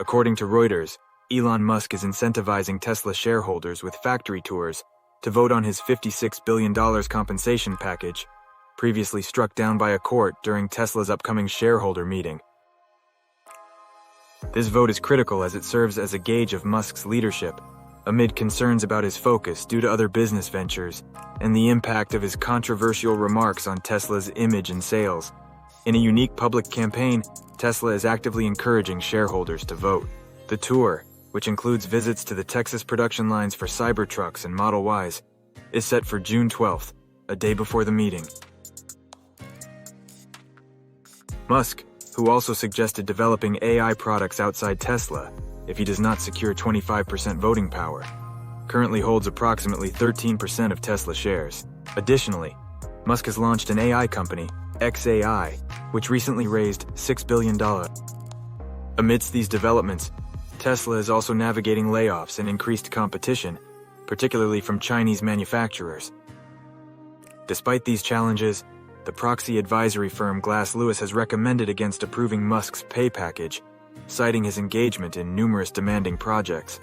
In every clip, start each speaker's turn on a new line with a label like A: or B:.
A: According to Reuters, Elon Musk is incentivizing Tesla shareholders with factory tours to vote on his $56 billion compensation package, previously struck down by a court during Tesla's upcoming shareholder meeting. This vote is critical as it serves as a gauge of Musk's leadership, amid concerns about his focus due to other business ventures and the impact of his controversial remarks on Tesla's image and sales. In a unique public campaign, Tesla is actively encouraging shareholders to vote. The tour, which includes visits to the Texas production lines for Cybertrucks and Model Ys, is set for June 12th, a day before the meeting. Musk, who also suggested developing AI products outside Tesla if he does not secure 25% voting power, currently holds approximately 13% of Tesla shares. Additionally, Musk has launched an AI company, xAI, which recently raised $6 billion. Amidst these developments, Tesla is also navigating layoffs and increased competition, particularly from Chinese manufacturers. Despite these challenges, the proxy advisory firm Glass Lewis has recommended against approving Musk's pay package, citing his engagement in numerous demanding projects.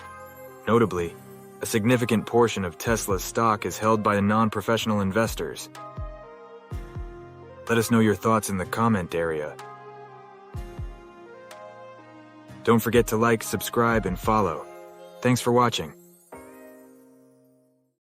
A: Notably, a significant portion of Tesla's stock is held by nonprofessional investors. Let us know your thoughts in the comment area. Don't forget to like, subscribe, and follow. Thanks for watching.